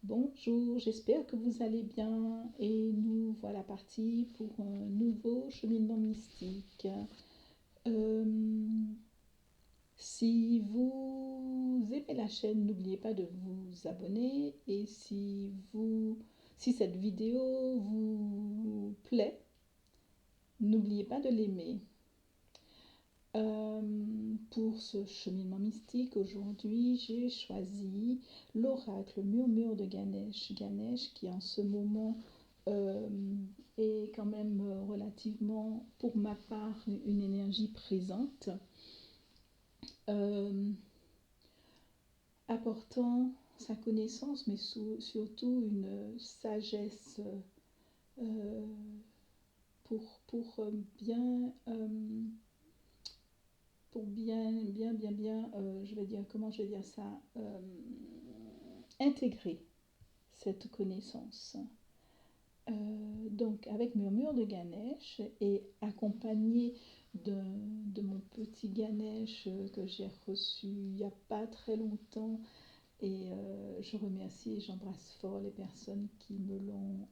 Bonjour, j'espère que vous allez bien et nous voilà partis pour un nouveau cheminement mystique. Euh, Si vous aimez la chaîne, n'oubliez pas de vous abonner et si cette vidéo vous plaît, n'oubliez pas de l'aimer. Pour ce cheminement mystique, aujourd'hui, j'ai choisi l'oracle murmure de Ganesh. Ganesh qui en ce moment euh, est quand même relativement, pour ma part, une énergie présente, euh, apportant sa connaissance, mais surtout une sagesse euh, pour bien, je vais dire, comment je vais dire ça, intégrer cette connaissance. Donc, avec Murmure de Ganesh et accompagné de mon petit Ganesh que j'ai reçu il n'y a pas très longtemps, et je remercie et j'embrasse fort les personnes qui me l'ont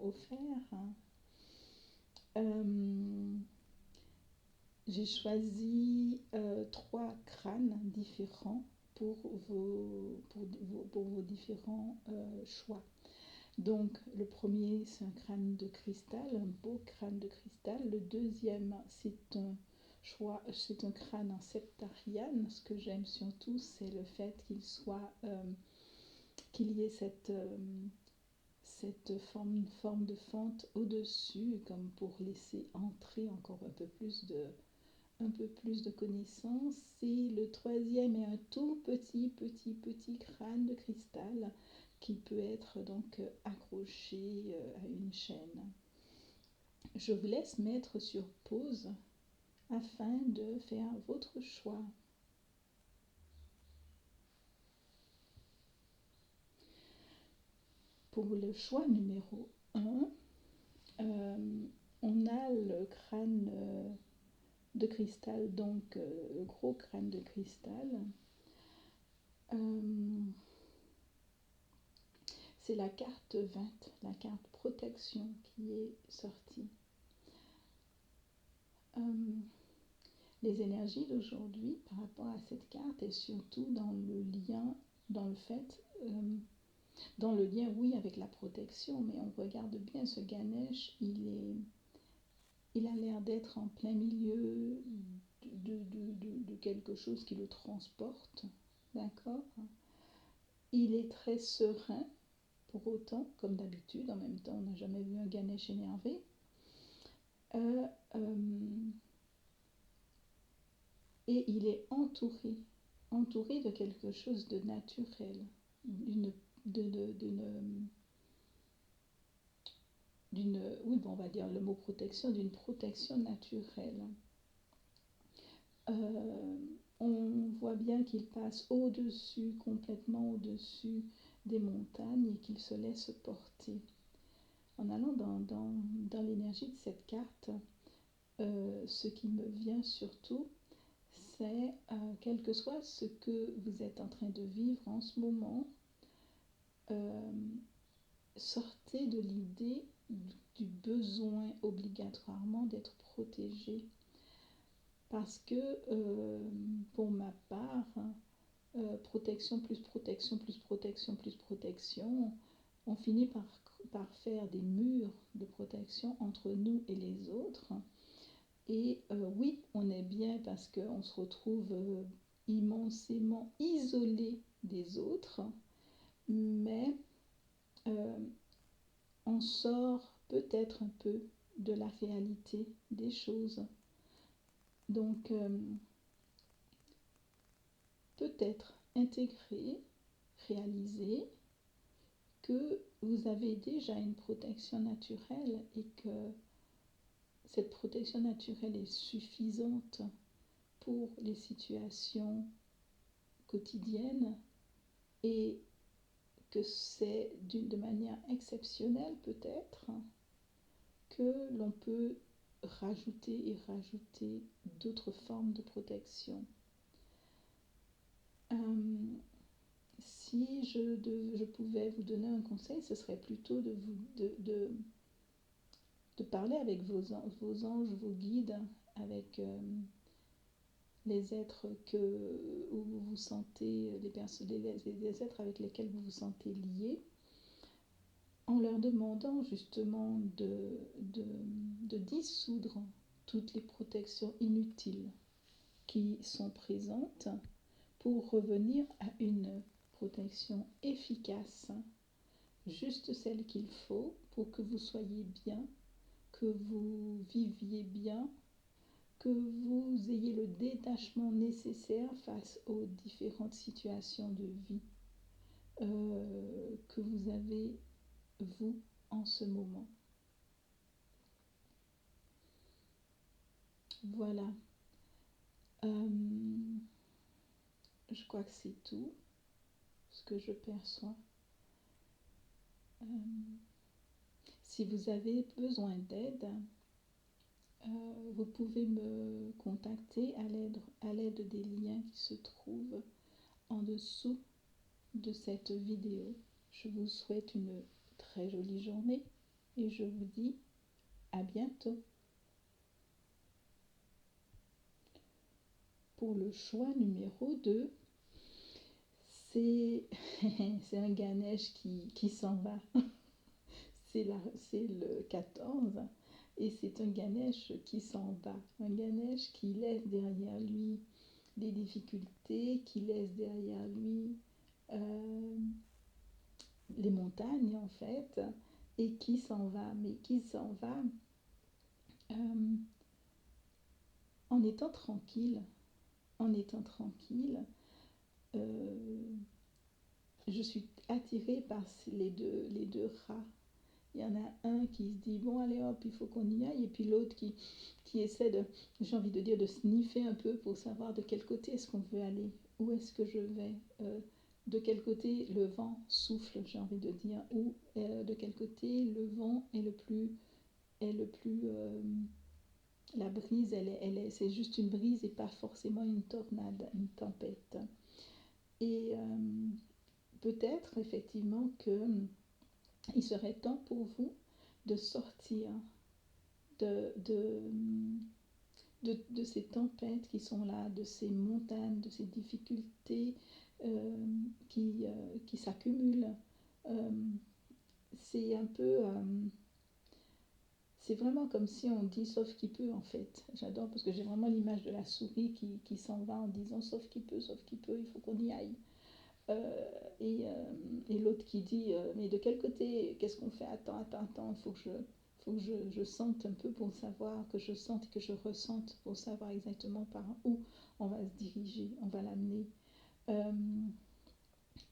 offert. Euh, J'ai choisi trois crânes différents pour vos différents choix. Donc, le premier, c'est un crâne de cristal, un beau crâne de cristal. Le deuxième, c'est un crâne en septariane. Ce que j'aime surtout, c'est le fait qu'il y ait cette forme de fente au-dessus, comme pour laisser entrer encore un peu plus de connaissances. Et le troisième est un tout petit crâne de cristal qui peut être donc accroché à une chaîne. Je vous laisse mettre sur pause afin de faire votre choix. Pour le choix numéro 1, on a le crâne de cristal, donc le gros crâne de cristal. C'est la carte 20, la carte protection qui est sortie. Les énergies d'aujourd'hui par rapport à cette carte et surtout dans le lien, dans le fait, dans le lien, oui, avec la protection, mais on regarde bien ce Ganesh, il a l'air d'être en plein milieu de quelque chose qui le transporte, d'accord. Il est très serein, pour autant, comme d'habitude, en même temps, on n'a jamais vu un Ganesh énervé. Et il est entouré de quelque chose de naturel, oui, bon, on va dire le mot protection, d'une protection naturelle. On voit bien qu'il passe complètement au-dessus des montagnes et qu'il se laisse porter. En allant dans l'énergie de cette carte, ce qui me vient surtout, c'est quel que soit ce que vous êtes en train de vivre en ce moment, sortez de l'idée du besoin obligatoirement d'être protégé. Parce que pour ma part, protection plus protection plus protection plus protection, on finit par faire des murs de protection entre nous et les autres. Et oui, on est bien parce qu'on se retrouve immensément isolé des autres, mais on sort peut-être un peu de la réalité des choses. Donc, peut-être intégrer, réaliser que vous avez déjà une protection naturelle et que cette protection naturelle est suffisante pour les situations quotidiennes et que c'est de manière exceptionnelle peut-être que l'on peut rajouter d'autres formes de protection. Si je pouvais vous donner un conseil, ce serait plutôt de parler avec vos anges, vos guides, avec les êtres où vous vous sentez, les êtres avec lesquels vous vous sentez liés, en leur demandant justement de dissoudre toutes les protections inutiles qui sont présentes pour revenir à une protection efficace, juste celle qu'il faut pour que vous soyez bien, que vous viviez bien, que vous ayez le détachement nécessaire face aux différentes situations de vie que vous avez, vous, en ce moment. Voilà. Je crois que c'est tout ce que je perçois. Si vous avez besoin d'aide, vous pouvez me contacter à l'aide des liens qui se trouvent en dessous de cette vidéo. Je vous souhaite une très jolie journée et je vous dis à bientôt. Pour le choix numéro 2, c'est un Ganesh qui s'en va. C'est le 14 et c'est un Ganesh qui s'en va. Un Ganesh qui laisse derrière lui des difficultés, qui laisse derrière lui les montagnes en fait, et qui s'en va, mais qui s'en va en étant tranquille. En étant tranquille, je suis attirée par les deux rats. Il y en a un qui se dit bon allez hop il faut qu'on y aille, et puis l'autre qui essaie de, j'ai envie de dire, de sniffer un peu pour savoir de quel côté est-ce qu'on veut aller, où est-ce que je vais, de quel côté le vent souffle, j'ai envie de dire, ou de quel côté le vent est le plus la brise c'est juste une brise et pas forcément une tornade, une tempête. Et peut-être effectivement que il serait temps pour vous de sortir de ces tempêtes qui sont là, de ces montagnes, de ces difficultés qui s'accumulent. C'est un peu... c'est vraiment comme si on dit sauf qui peut en fait. J'adore parce que j'ai vraiment l'image de la souris qui s'en va en disant sauf qui peut, il faut qu'on y aille. Et l'autre qui dit mais de quel côté, qu'est-ce qu'on fait, attends, il faut que je sente un peu pour savoir, que je sente et que je ressente pour savoir exactement par où on va se diriger, on va l'amener.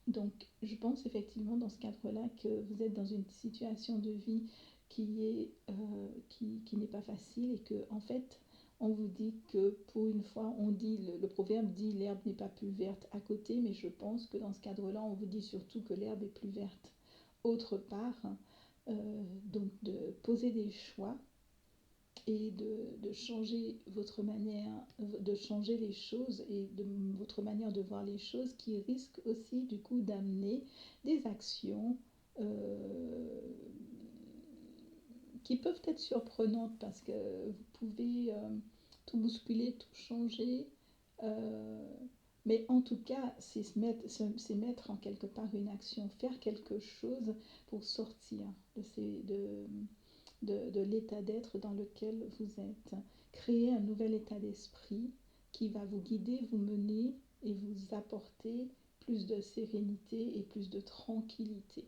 Donc je pense effectivement dans ce cadre-là que vous êtes dans une situation de vie qui n'est pas facile, et que en fait on vous dit que pour une fois, on dit, le proverbe dit l'herbe n'est pas plus verte à côté, mais je pense que dans ce cadre-là, on vous dit surtout que l'herbe est plus verte autre part. Donc de poser des choix et de changer votre manière, de changer les choses et de votre manière de voir les choses, qui risque aussi du coup d'amener des actions qui peuvent être surprenantes, parce que vous pouvez tout bousculer, tout changer, mais en tout cas c'est mettre en quelque part une action, faire quelque chose pour sortir de l'état d'être dans lequel vous êtes, créer un nouvel état d'esprit qui va vous guider, vous mener et vous apporter plus de sérénité et plus de tranquillité.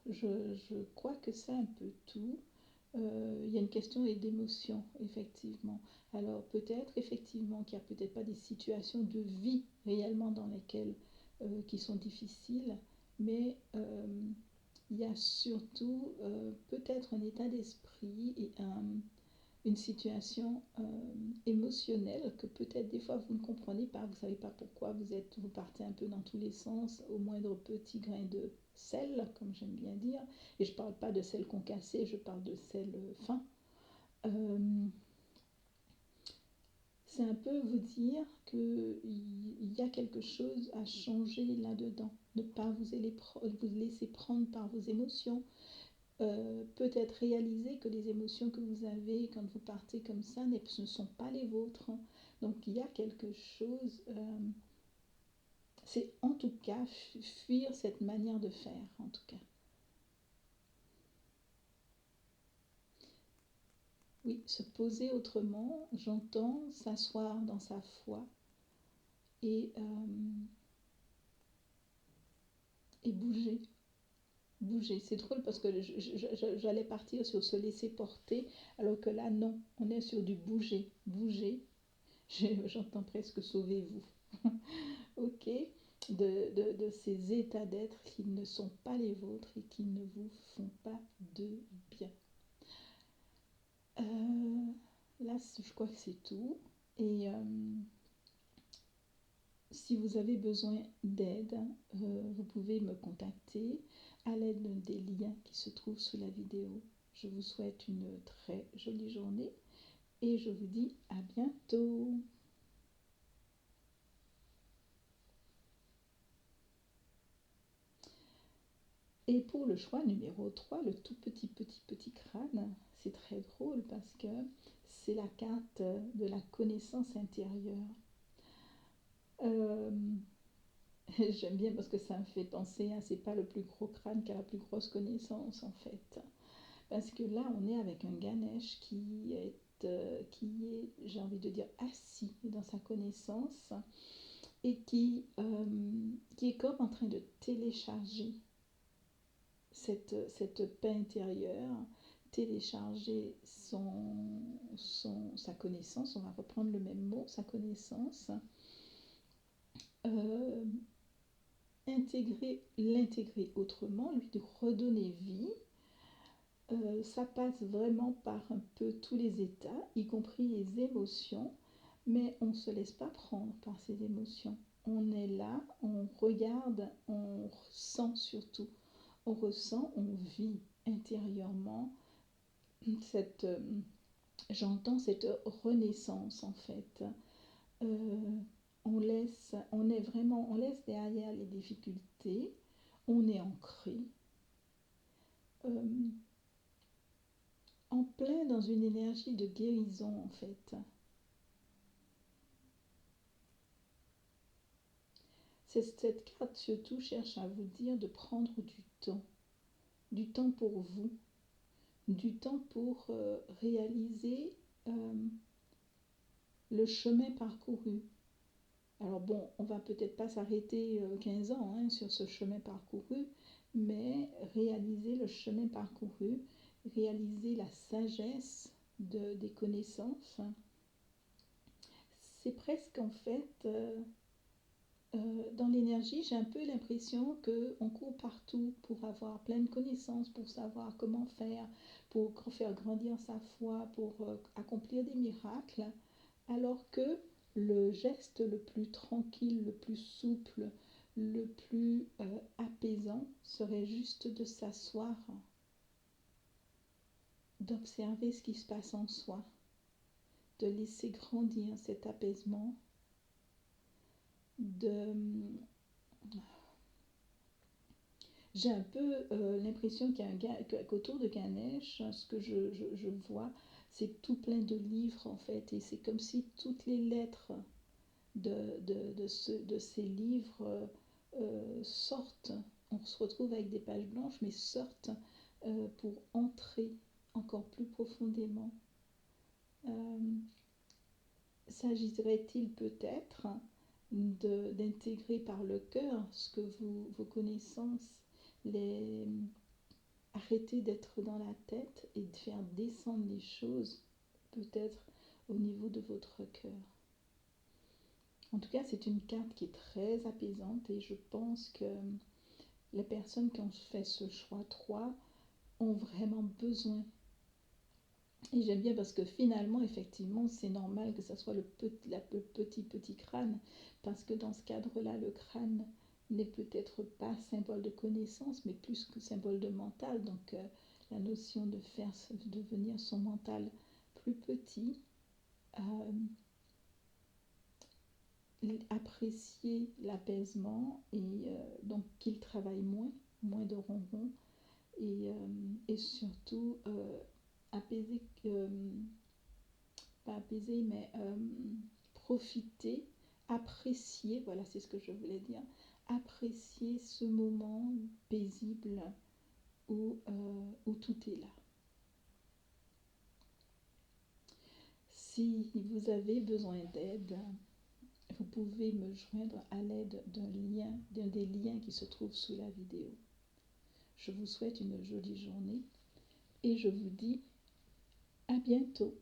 Je crois que c'est un peu tout. Il y a une question d'émotion, effectivement. Alors peut-être effectivement qu'il n'y a peut-être pas des situations de vie réellement dans lesquelles qui sont difficiles, mais il y a surtout peut-être un état d'esprit et une situation émotionnelle que peut-être des fois vous ne comprenez pas, vous ne savez pas pourquoi, vous partez un peu dans tous les sens au moindre petit grain sel, comme j'aime bien dire, et je ne parle pas de sel concassé, je parle de sel fin. C'est un peu vous dire qu'il y a quelque chose à changer là-dedans. Ne pas vous laisser prendre par vos émotions. Peut-être réaliser que les émotions que vous avez quand vous partez comme ça ne sont pas les vôtres. Donc il y a quelque chose, c'est en tout cas fuir cette manière de faire, en tout cas. Oui, se poser autrement, j'entends s'asseoir dans sa foi et, et bouger. Bouger. C'est drôle parce que j'allais partir sur se laisser porter, alors que là, non, on est sur du bouger. Bouger, j'entends presque sauvez-vous. Ok, de ces états d'être qui ne sont pas les vôtres et qui ne vous font pas de bien. Là, je crois que c'est tout. Et si vous avez besoin d'aide, vous pouvez me contacter à l'aide des liens qui se trouvent sous la vidéo. Je vous souhaite une très jolie journée et je vous dis à bientôt. Et pour le choix numéro 3, le tout petit crâne, c'est très drôle parce que c'est la carte de la connaissance intérieure. J'aime bien parce que ça me fait penser à c'est pas le plus gros crâne qui a la plus grosse connaissance en fait. Parce que là, on est avec un Ganesh qui est, j'ai envie de dire, assis dans sa connaissance et qui est comme en train de télécharger cette paix intérieure, télécharger sa connaissance, on va reprendre le même mot, sa connaissance, l'intégrer autrement, lui redonner vie. Ça passe vraiment par un peu tous les états, y compris les émotions, mais on ne se laisse pas prendre par ces émotions. On est là, on regarde, on ressent surtout. On ressent, on vit intérieurement j'entends cette renaissance en fait. On laisse derrière les difficultés, on est ancré. En plein dans une énergie de guérison en fait. Cette carte surtout cherche à vous dire de prendre du temps pour vous, du temps pour réaliser le chemin parcouru. Alors bon, on va peut-être pas s'arrêter 15 ans sur ce chemin parcouru, mais réaliser le chemin parcouru, réaliser la sagesse des connaissances, c'est presque en fait, dans l'énergie, j'ai un peu l'impression qu'on court partout pour avoir plein de connaissances, pour savoir comment faire, pour faire grandir sa foi, pour accomplir des miracles, alors que le geste le plus tranquille, le plus souple, le plus apaisant serait juste de s'asseoir, d'observer ce qui se passe en soi, de laisser grandir cet apaisement, j'ai un peu l'impression qu'autour de Ganesh, ce que je vois, c'est tout plein de livres en fait, et c'est comme si toutes les lettres de ces livres sortent, on se retrouve avec des pages blanches, mais sortent pour entrer encore plus profondément. S'agirait-il peut-être d'intégrer par le cœur ce que vos connaissances, arrêter d'être dans la tête et de faire descendre les choses peut-être au niveau de votre cœur. En tout cas, c'est une carte qui est très apaisante et je pense que les personnes qui ont fait ce choix 3 ont vraiment besoin. Et j'aime bien parce que finalement, effectivement, c'est normal que ça soit le petit crâne, parce que dans ce cadre-là, le crâne n'est peut-être pas symbole de connaissance, mais plus que symbole de mental. Donc la notion de faire devenir son mental plus petit, apprécier l'apaisement et donc qu'il travaille moins de ronron et surtout apaiser, pas apaiser, mais profiter, apprécier, voilà, c'est ce que je voulais dire, apprécier ce moment paisible où tout est là. Si vous avez besoin d'aide, vous pouvez me joindre à l'aide d'un des liens qui se trouvent sous la vidéo. Je vous souhaite une jolie journée et je vous dis à bientôt.